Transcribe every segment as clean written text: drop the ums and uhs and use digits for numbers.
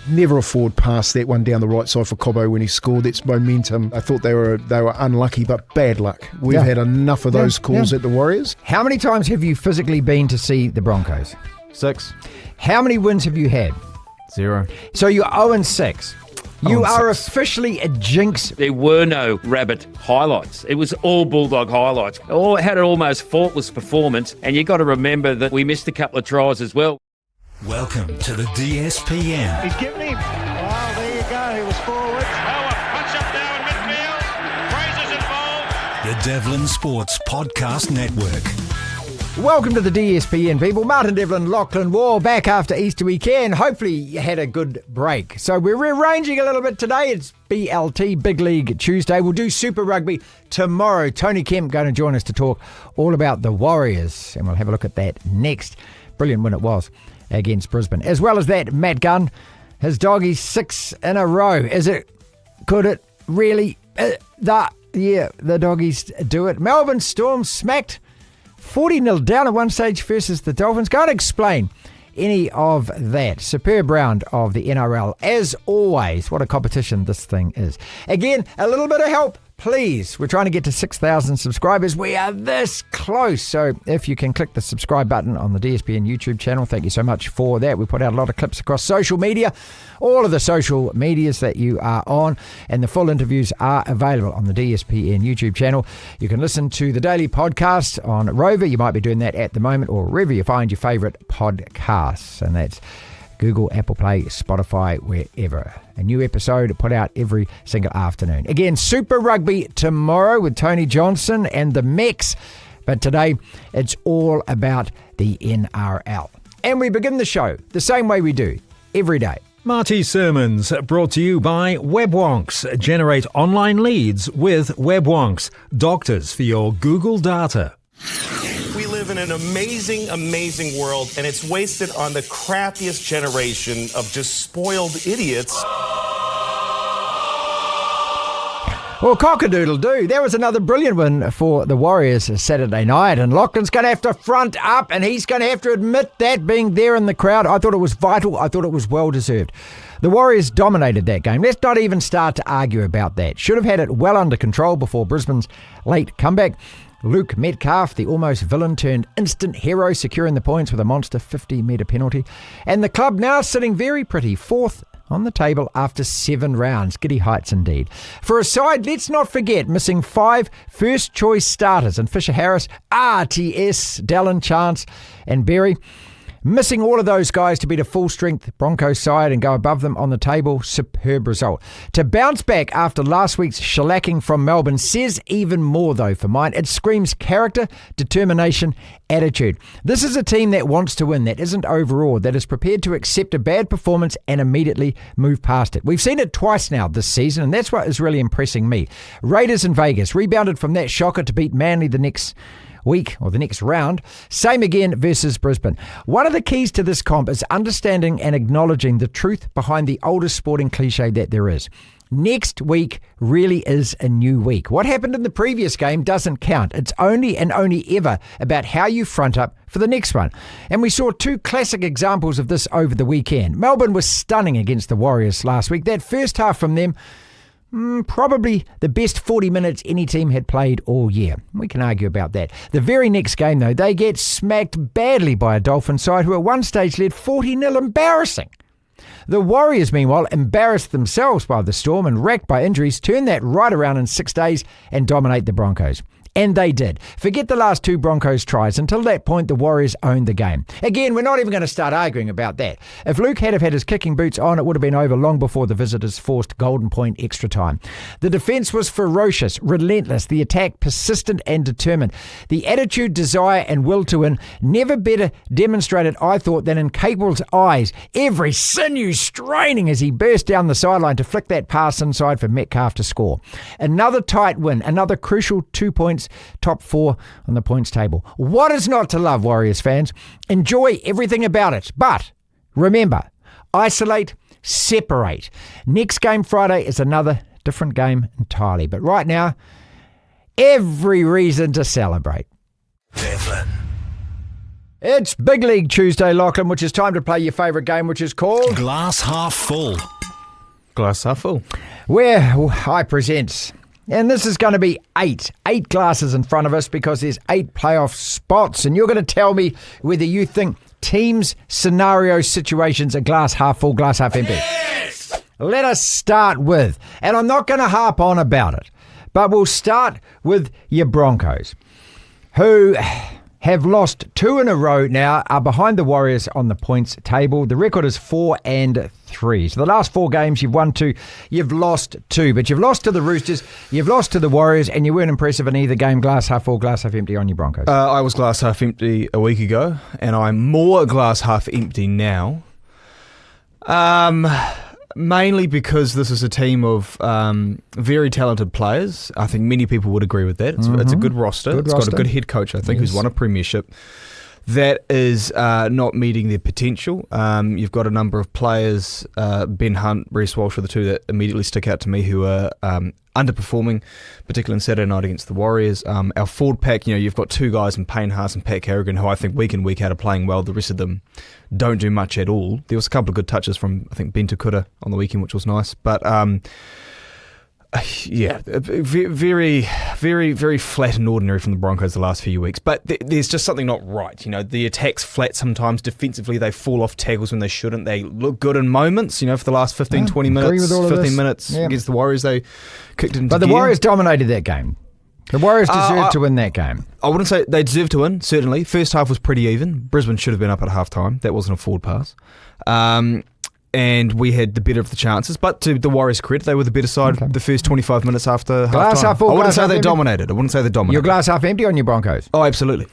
never a forward pass, that one down the right side for Cobbo when he scored. That's momentum. I thought they were unlucky, but bad luck. We've had enough of those calls at the Warriors. How many times have you physically been to see the Broncos? 6. How many wins have you had? 0. So you're 0-6. You are officially a jinx. There were no rabbit highlights. It was all Bulldog highlights. All had an almost faultless performance, and you got to remember that we missed a couple of tries as well. Welcome to the DSPN. He's given him. Well, there you go. He was forward. Oh, a punch up now in midfield. Fraser's involved. The Devlin Sports Podcast Network. Welcome to the DSPN, people. Martin Devlin, Lachlan Waugh, back after Easter weekend. Hopefully you had a good break. So we're rearranging a little bit today. It's BLT, Big League Tuesday. We'll do Super Rugby tomorrow. Tony Kemp going to join us to talk all about the Warriors, and we'll have a look at that next. Brilliant win it was against Brisbane. As well as that, Matt Gunn, his doggies 6 in a row. Could it really? The doggies do it. Melbourne Storm smacked 40-0 down at one stage versus the Dolphins. Can't explain any of that. Superb round of the NRL. As always, what a competition this thing is. Again, a little bit of help, please. We're trying to get to 6,000 subscribers. We are this close. So if you can click the subscribe button on the DSPN YouTube channel, thank you so much for that. We put out a lot of clips across social media, all of the social medias that you are on, and the full interviews are available on the DSPN YouTube channel. You can listen to the daily podcast on Rover. You might be doing that at the moment, or wherever you find your favourite podcasts. And that's Google, Apple Play, Spotify, wherever. A new episode put out every single afternoon. Again, Super Rugby tomorrow with Tony Johnson and the Mex. But today, it's all about the NRL. And we begin the show the same way we do every day. Marty sermons brought to you by WebWonks. Generate online leads with WebWonks. Doctors for your Google data. We live in an amazing, amazing world, and it's wasted on the crappiest generation of just spoiled idiots. Well, cock-a-doodle-doo. There was another brilliant win for the Warriors Saturday night, and Lachlan's going to have to front up, and he's going to have to admit that, being there in the crowd. I thought it was vital. I thought it was well-deserved. The Warriors dominated that game. Let's not even start to argue about that. Should have had it well under control before Brisbane's late comeback. Luke Metcalf, the almost villain turned instant hero, securing the points with a monster 50-metre penalty. And the club now sitting very pretty, fourth on the table after 7 rounds. Giddy heights indeed. For a side, let's not forget, missing 5 first-choice starters in Fisher Harris, RTS, Dallin, Chance and Berry. Missing all of those guys to beat a full-strength Broncos side and go above them on the table. Superb result. To bounce back after last week's shellacking from Melbourne says even more, though, for mine. It screams character, determination, attitude. This is a team that wants to win, that isn't overawed, that is prepared to accept a bad performance and immediately move past it. We've seen it twice now this season, and that's what is really impressing me. Raiders in Vegas rebounded from that shocker to beat Manly the next week or the next round. Same again versus Brisbane. One of the keys to this comp is understanding and acknowledging the truth behind the oldest sporting cliche that there is. Next week really is a new week. What happened in the previous game doesn't count. It's only and only ever about how you front up for the next one. And we saw 2 classic examples of this over the weekend. Melbourne was stunning against the Warriors last week. That first half from them, probably the best 40 minutes any team had played all year. We can argue about that. The very next game, though, they get smacked badly by a Dolphins side who at one stage led 40-0, embarrassing. The Warriors, meanwhile, embarrassed themselves by the Storm and wrecked by injuries, turned that right around in 6 days and dominate the Broncos. And they did. Forget the last 2 Broncos tries. Until that point, the Warriors owned the game. Again, we're not even going to start arguing about that. If Luke had have had his kicking boots on, it would have been over long before the visitors forced golden point extra time. The defence was ferocious, relentless. The attack persistent and determined. The attitude, desire and will to win never better demonstrated, I thought, than in Capewell's eyes. Every sinew straining as he burst down the sideline to flick that pass inside for Metcalf to score. Another tight win, another crucial 2 points, top 4 on the points table. What is not to love, Warriors fans? Enjoy everything about it. But remember, isolate, separate. Next game Friday is another different game entirely. But right now, every reason to celebrate. Devlin. It's Big League Tuesday, Lachlan, which is time to play your favourite game, which is called Glass Half Full. Glass half full. Where I present. And this is going to be eight glasses in front of us because there's 8 playoff spots. And you're going to tell me whether you think teams, scenarios, situations are glass half full, glass half empty. Yes! Let us start with, and I'm not going to harp on about it, but we'll start with your Broncos, who have lost 2 in a row now, are behind the Warriors on the points table. The record is 4-3. So the last 4 games, you've won 2, you've lost 2. But you've lost to the Roosters, you've lost to the Warriors, and you weren't impressive in either game. Glass half full, glass half empty on your Broncos. I was glass half empty a week ago, and I'm more glass half empty now. Mainly because this is a team of very talented players. I think many people would agree with that. It's a good roster. It's got a good head coach, I think, who's won a premiership. That is not meeting their potential. You've got a number of players, Ben Hunt, Reece Walsh are the 2 that immediately stick out to me, who are underperforming, particularly on Saturday night against the Warriors. Our forward pack, you've got 2 guys in Payne Haas and Pat Carrigan, who I think week in, week out are playing well. The rest of them don't do much at all. There was a couple of good touches from, I think, Ben Takuta on the weekend, which was nice. But, very, very, very flat and ordinary from the Broncos the last few weeks. But there's just something not right. The attack's flat sometimes. Defensively, they fall off tackles when they shouldn't. They look good in moments. For the last 15, 20 minutes, 15 minutes against the Warriors, they kicked it into But the gear. Warriors dominated that game. The Warriors deserved to win that game. I wouldn't say they deserved to win, certainly. First half was pretty even. Brisbane should have been up at half-time. That wasn't a forward pass. And we had the better of the chances. But to the Warriors' credit, they were the better side the first 25 minutes after Glass half-time. half full, I wouldn't glass say half they empty. dominated. Your glass half empty on your Broncos. Oh, absolutely.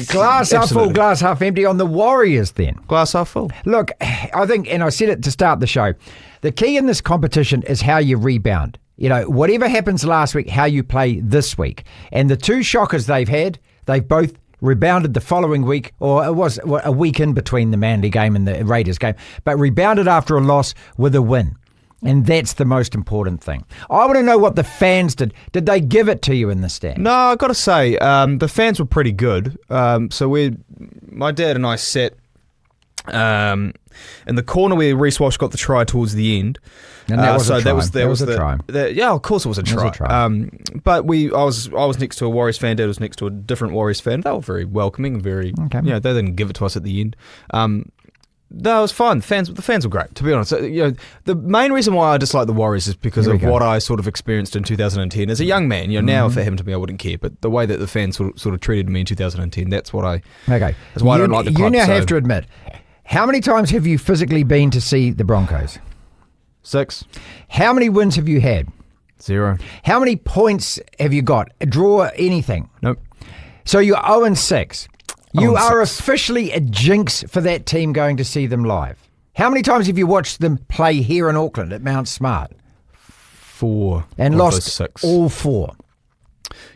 Glass half full, Absolutely. glass half empty on the Warriors then. Glass half full. Look, I think, and I said it to start the show, the key in this competition is how you rebound. Whatever happens last week, how you play this week. And the 2 shockers they've both rebounded the following week, or it was a week in between the Manly game and the Raiders game, but rebounded after a loss with a win. And that's the most important thing. I want to know what the fans did. Did they give it to you in the stand? No, I've got to say, the fans were pretty good. So my dad and I sat in the corner where Reece Walsh got the try towards the end. And that was a try. That was a try. Yeah, of course it was a try. But I was next to a Warriors fan. Dad was next to a different Warriors fan. They were very welcoming and very. Okay. They didn't give it to us at the end. No, it was fine. The fans were great, to be honest. The main reason why I dislike the Warriors is because of what I sort of experienced in 2010 as a young man. Now if it happened to me, I wouldn't care. But the way that the fans sort of treated me in 2010, that's what I. Okay. That's why I don't like the club. You now have to admit, how many times have you physically been to see the Broncos? 6. How many wins have you had? 0. How many points have you got? A draw, anything? Nope. So you're 0-6. You 0-6. are officially a jinx for that team going to see them live. How many times have you watched them play here in Auckland at Mount Smart? 4. And lost 6. all 4.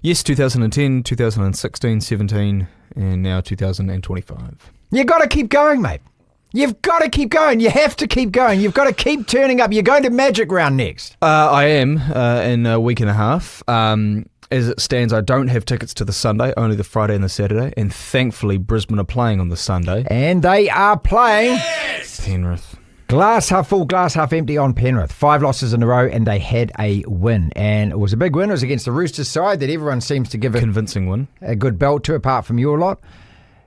Yes, 2010, 2016, 17, and now 2025. You got to keep going, mate. You've got to keep going. You have to keep going. You've got to keep turning up. You're going to Magic Round next. I am in a week and a half. As it stands, I don't have tickets to the Sunday, only the Friday and the Saturday. And thankfully, Brisbane are playing on the Sunday. And they are playing Penrith. Glass half full, glass half empty on Penrith. 5 losses in a row, and they had a win. And it was a big win. It was against the Roosters side that everyone seems to give Convincing win. A good belt to, apart from your lot.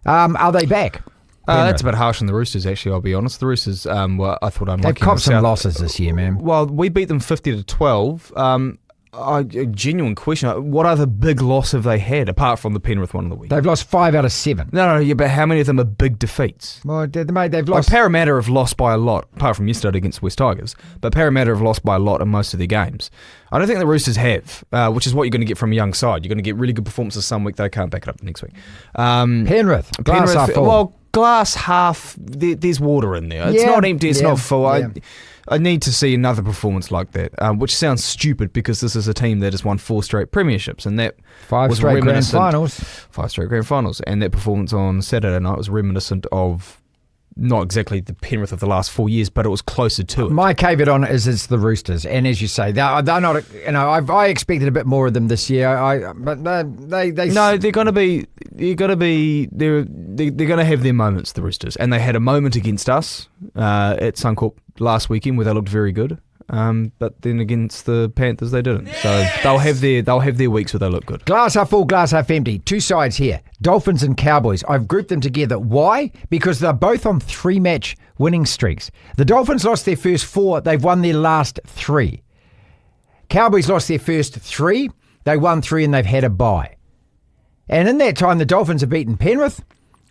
Are they back? That's a bit harsh on the Roosters, actually, I'll be honest. The Roosters, I thought unlucky. They've copped some losses this year, man. Well, we beat them 50-12. A genuine question. What other big loss have they had, apart from the Penrith one of the week? They've lost 5 out of 7. No, but how many of them are big defeats? Well, mate, they've lost... Parramatta have lost by a lot, apart from yesterday against West Tigers. But Parramatta have lost by a lot in most of their games. I don't think the Roosters have, which is what you're going to get from a young side. You're going to get really good performances some week. They can't back it up the next week. Penrith, glass half full. Well, glass half, there's water in there. It's not empty, it's not full. I need to see another performance like that, which sounds stupid because this is a team that has won 4 straight premierships, and that 5 straight grand finals. 5 straight grand finals, and that performance on Saturday night was reminiscent of not exactly the Penrith of the last 4 years, but it was closer to it. My caveat on it is it's the Roosters, and as you say, they're not. I expected a bit more of them this year. But they no, they're going to be. They're going to have their moments, the Roosters, and they had a moment against us at Suncorp last weekend where they looked very good. But then against the Panthers, they didn't. So they'll have their weeks where they look good. Glass half full, glass half empty. Two sides here. Dolphins and Cowboys. I've grouped them together. Why? Because they're both on 3-match winning streaks. The Dolphins lost their first 4. They've won their last 3. Cowboys lost their first 3. They won 3 and they've had a bye. And in that time, the Dolphins have beaten Penrith.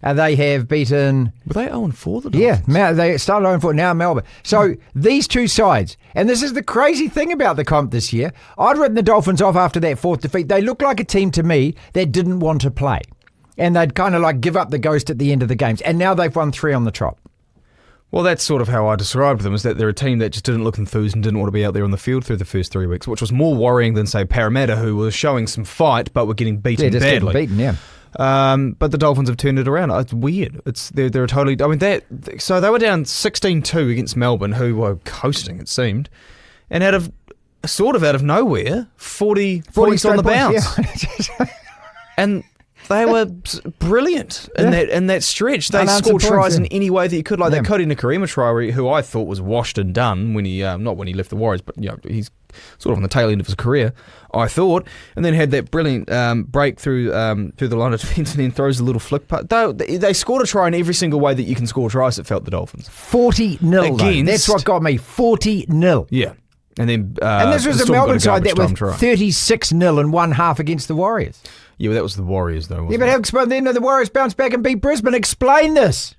They have beaten... Were they 0-4, the Dolphins? Yeah, they started 0-4, now Melbourne. So these two sides, and this is the crazy thing about the comp this year, I'd written the Dolphins off after that 4th defeat. They looked like a team to me that didn't want to play. And they'd kind of like give up the ghost at the end of the games. And now they've won 3 on the trot. Well, that's sort of how I described them, is that they're a team that just didn't look enthused and didn't want to be out there on the field through the first 3 weeks, which was more worrying than, say, Parramatta, who were showing some fight but were getting beaten badly. Getting beaten, yeah. But the Dolphins have turned it around. It's weird. They're a totally. I mean, so they were down 16-2 against Melbourne, who were coasting, it seemed, and out of nowhere, 40 points on the bounce, and they were brilliant in that stretch. They scored tries in any way that you could, like that Cody Nikorima try, who I thought was washed and done when he not when he left the Warriors, but he's sort of on the tail end of his career, I thought, and then had that brilliant break through the line of defence and then throws a little flick putt. They scored a try in every single way that you can score tries, it felt, the Dolphins. 40-0. That's what got me. 40-0. Yeah. And then and this was a Melbourne side that was 36-0 in one half against the Warriors. Yeah, well, that was the Warriors, though, wasn't it? But then the Warriors bounced back and beat Brisbane. Explain this.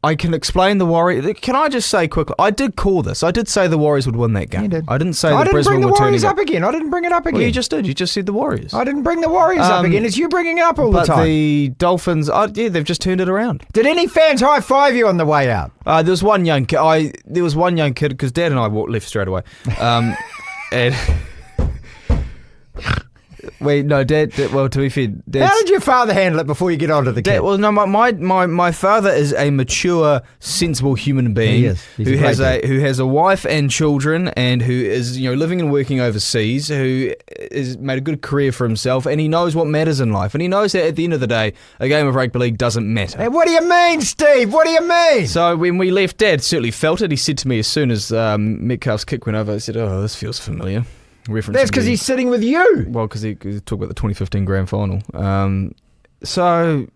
I can explain the Warriors. Can I just say quickly, I did call this. I did say the Warriors would win that game. You did. I didn't say that Brisbane would turn it up. I didn't bring it up again. Well, you just did. You just said the Warriors. I didn't bring the Warriors up again. It's you bringing it up all the time. But the Dolphins, they've just turned it around. Did any fans high-five you on the way out? There was one young kid. Because Dad and I left straight away. And... Wait, no, Dad. Well, to be fair, how did your father handle it before you get onto the kid? Well, no, my father is a mature, sensible human being who has a wife and children, and who is living and working overseas, who has made a good career for himself, and he knows what matters in life, and he knows that at the end of the day, a game of rugby league doesn't matter. Hey, what do you mean, Steve? What do you mean? So when we left, Dad certainly felt it. He said to me as soon as Metcalf's kick went over, he said, "Oh, this feels familiar." That's because he's sitting with you. Well, because he talked about the 2015 grand final. So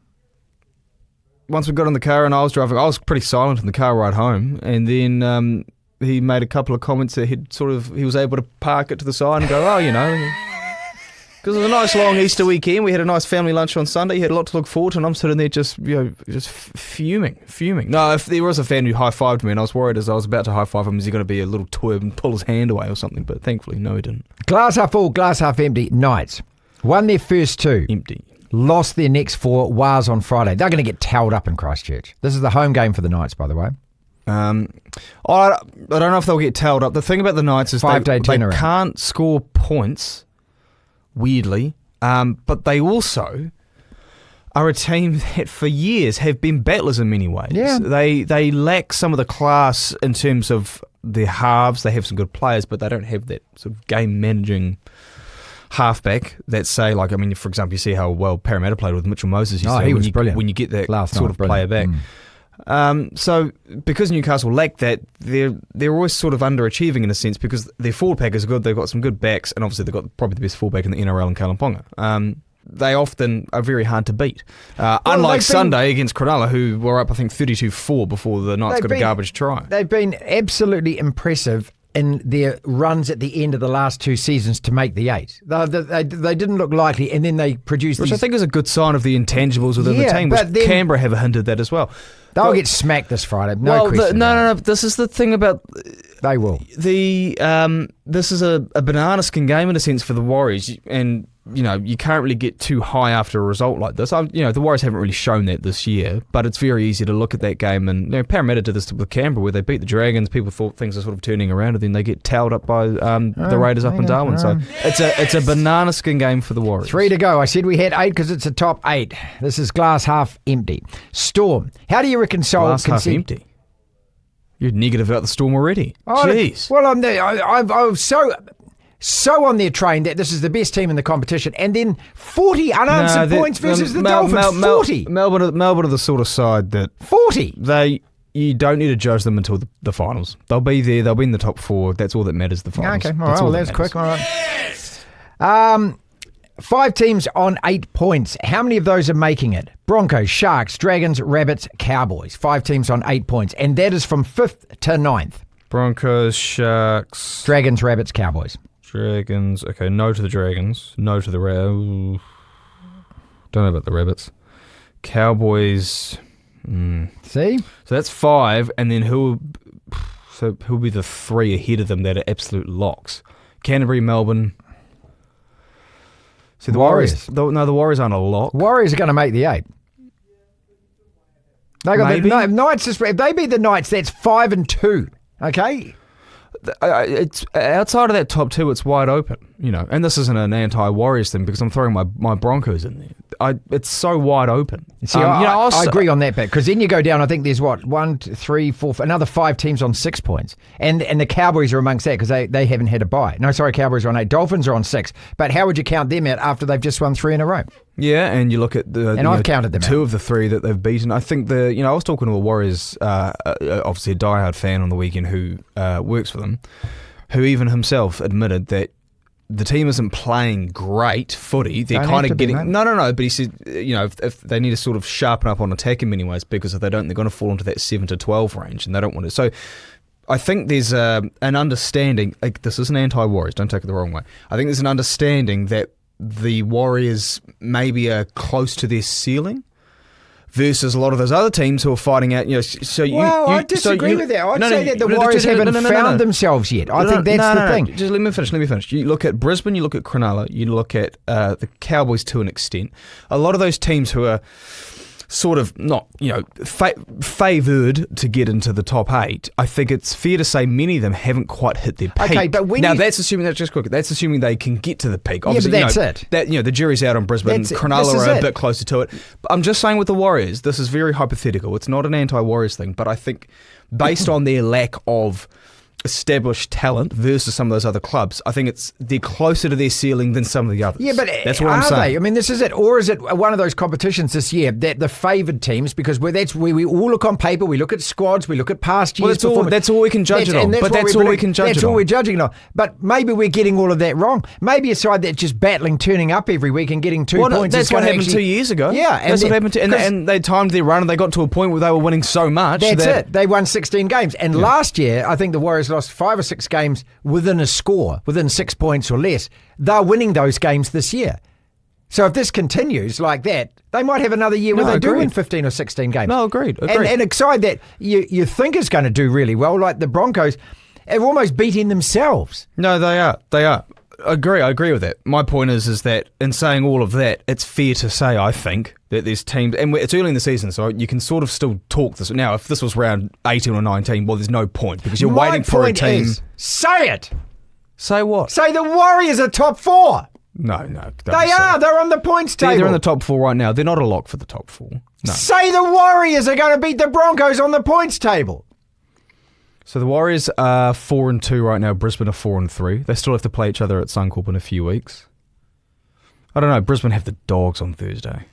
once we got in the car and I was driving, I was pretty silent in the car ride home, and then he made a couple of comments that he was able to park it to the side and go, because it was a nice long Easter weekend. We had a nice family lunch on Sunday. He had a lot to look forward to, and I'm sitting there just fuming. No, if there was a fan who high-fived me, and I was worried as I was about to high-five him, is he going to be a little twerp and pull his hand away or something? But thankfully, no, he didn't. Glass half full, glass half empty. Knights won their first 2. Empty. Lost their next 4. Wars on Friday. They're going to get towed up in Christchurch. This is the home game for the Knights, by the way. I don't know if they'll get towed up. The thing about the Knights is they can't score points, weirdly, but they also are a team that for years have been battlers in many ways. Yeah. They lack some of the class in terms of their halves. They have some good players, but they don't have that sort of game managing halfback that say, like, I mean, for example, you see how well Parramatta played with Mitchell Moses. He was brilliant. When you get that sort of player back. So because Newcastle lack that, they're always sort of underachieving in a sense, because their forward pack is good. They've got some good backs, and obviously they've got probably the best fullback in the NRL in Kalaponga. They often are very hard to beat. Unlike Sunday against Cronulla, who were up, I think, 32-4 before the Knights got a garbage try. They've been absolutely impressive in their runs at the end of the last 2 seasons to make the 8. They didn't look likely, and then they produced Which I think is a good sign of the intangibles within the team, which Canberra have hinted that as well. They'll get smacked this Friday. No question. No. This is the thing about... They will. This is a banana skin game in a sense for the Warriors, and you can't really get too high after a result like this. The Warriors haven't really shown that this year, but it's very easy to look at that game. And Parramatta did this with Canberra, where they beat the Dragons. People thought things are sort of turning around, and then they get towed up by the Raiders up in Darwin. So it's a banana skin game for the Warriors. 3 to go. I said we had 8 because it's a top 8. This is glass half empty. Storm. How do you reconcile? Glass half empty. You're negative about the Storm already. Jeez. Well, I'm so on their train that this is the best team in the competition, and then 40 unanswered points versus the Dolphins. 40. Melbourne are the sort of side that 40. You don't need to judge them until the finals. They'll be there. They'll be in the top 4. That's all that matters. The finals. Okay, all right. Well, that's quick. All right. 5 teams on 8 points. How many of those are making it? Broncos, Sharks, Dragons, Rabbits, Cowboys. 5 teams on 8 points, and that is from 5th to 9th. Broncos, Sharks, Dragons, Rabbits, Cowboys. Dragons. Okay, no to the Dragons. No to the Don't know about the Rabbits. Cowboys. See? So that's 5, and then who'll be the 3 ahead of them that are absolute locks? Canterbury, Melbourne. See, the Warriors. The Warriors aren't a lock. Warriors are going to make the 8. They got the Knights. If they beat the Knights, that's 5 and 2. Okay. It's outside of that top 2, it's wide open, and this isn't an anti-Warriors thing because I'm throwing my Broncos in there. It's so wide open. See, I agree on that bit, because then you go down. I think there's 1, 2, 3, 4, another 5 teams on 6 points, and the Cowboys are amongst that because they haven't had a bye. No, sorry, Cowboys are on 8. Dolphins are on 6. But how would you count them out after they've just won 3 in a row? Yeah, and you look at I've counted them 2 out. of the 3 that they've beaten. I think I was talking to a Warriors, obviously a diehard fan on the weekend who works for them, who even himself admitted that the team isn't playing great footy. They're kind of getting no. But he said, if they need to sort of sharpen up on attack in many ways, because if they don't, they're going to fall into that 7 to 12 range, and they don't want to. So I think there's an understanding. Like, this isn't anti-Warriors. Don't take it the wrong way. I think there's an understanding that the Warriors maybe are close to their ceiling versus a lot of those other teams who are fighting out. I disagree with that. I'd say that the Warriors haven't found themselves yet. I think that's the thing. Just let me finish. You look at Brisbane, you look at Cronulla, you look at the Cowboys to an extent. A lot of those teams who are sort of not, favoured to get into the top 8, I think it's fair to say many of them haven't quite hit their peak. Okay, but that's assuming they can get to the peak. Obviously, but that's it. The jury's out on Brisbane. Cronulla are a bit closer to it. But I'm just saying with the Warriors, this is very hypothetical. It's not an anti-Warriors thing, but I think based on their lack of established talent versus some of those other clubs, I think they're closer to their ceiling than some of the others. Yeah, but that's what I'm saying. I mean, this is it. Or is it one of those competitions this year that the favoured teams, because that's where we all look on paper, we look at squads, we look at past years' performance. That's all we can judge it on. That's all we can judge it on. That's all we're judging it on. But maybe we're getting all of that wrong. Maybe a side that's just battling, turning up every week and getting 2 points. That's what happened 2 years ago. Yeah. That's what happened. And they timed their run and they got to a point where they were winning so much. That's it. They won 16 games. And last year, I think the Warriors lost 5 or 6 games within a score, within 6 points or less. They're winning those games this year. So if this continues like that, they might have another year where they do win 15 or 16 games. No, agreed. And a side that you think is going to do really well, like the Broncos, are almost beating themselves. No, they are. I agree with that. My point is that in saying all of that, it's fair to say, I think, that there's teams, and it's early in the season, so you can sort of still talk this. Now, if this was round 18 or 19, well, there's no point, because you're waiting for a team. Say it. Say what? Say the Warriors are top 4. No. They are. They're on the points table. They're in the top 4 right now. They're not a lock for the top 4. No. Say the Warriors are going to beat the Broncos on the points table. So the Warriors are 4-2 right now. Brisbane are 4-3. They still have to play each other at Suncorp in a few weeks. I don't know. Brisbane have the Dogs on Thursday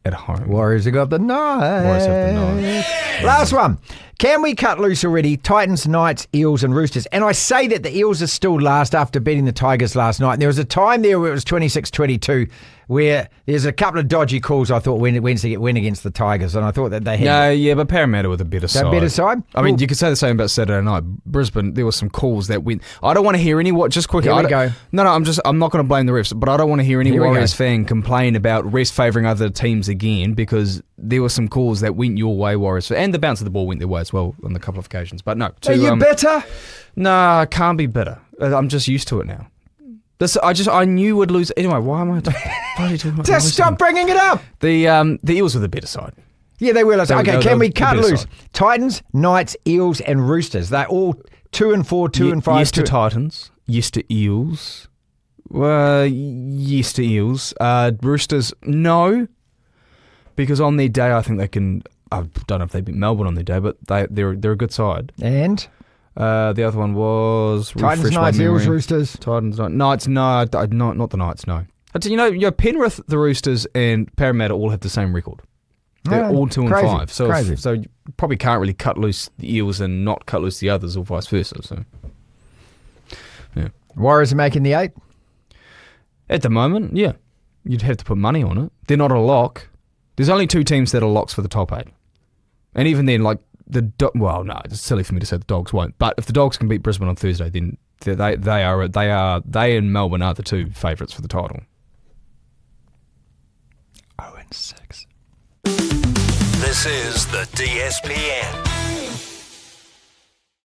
at home. Warriors have got the Knights. Warriors have the Knights. Last one. Can we cut loose already? Titans, Knights, Eels and Roosters. And I say that the Eels are still last after beating the Tigers last night. And there was a time there where it was 26-22 where there's a couple of dodgy calls, I thought, Wednesday get win against the Tigers. And I thought that they had... Yeah, but Parramatta with a better side. Better side? I mean, you could say the same about Saturday night. Brisbane, there were some calls that went... I don't want to hear any... Just quickly. Here we go. No, I'm not going to blame the refs, but I don't want to hear any Warriors fan complain about refs favouring other teams again, because there were some calls that went your way, Warriors. And the bounce of the ball went their way as well on a couple of occasions. But no. Are you bitter? No, I can't be bitter. I'm just used to it now. I knew would lose anyway. Why am I bloody talking about? Just stop bringing it up. The Eels were the better side. Yeah, they were. Okay, can we cut loose? Side. Titans, Knights, Eels, and Roosters. They're all 2-4, 2-5. Yes to Titans. Yes to Eels. Yes to Eels. Roosters, no. Because on their day, I think they can. I don't know if they beat Melbourne on their day, but they're a good side. And the other one was Titans, Knights, Eels, Roosters. Titans, Knights. No, not the Knights. No. Penrith, the Roosters, and Parramatta all have the same record. They're all 2-5. So you probably can't really cut loose the Eels and not cut loose the others, or vice versa. So, yeah. Warriors are making the 8. At the moment, yeah, you'd have to put money on it. They're not a lock. There's only 2 teams that are locks for the top 8, and even then, like no, it's silly for me to say the Dogs won't. But if the Dogs can beat Brisbane on Thursday, then they and Melbourne are the 2 favourites for the title. 0-6. This is the DSPN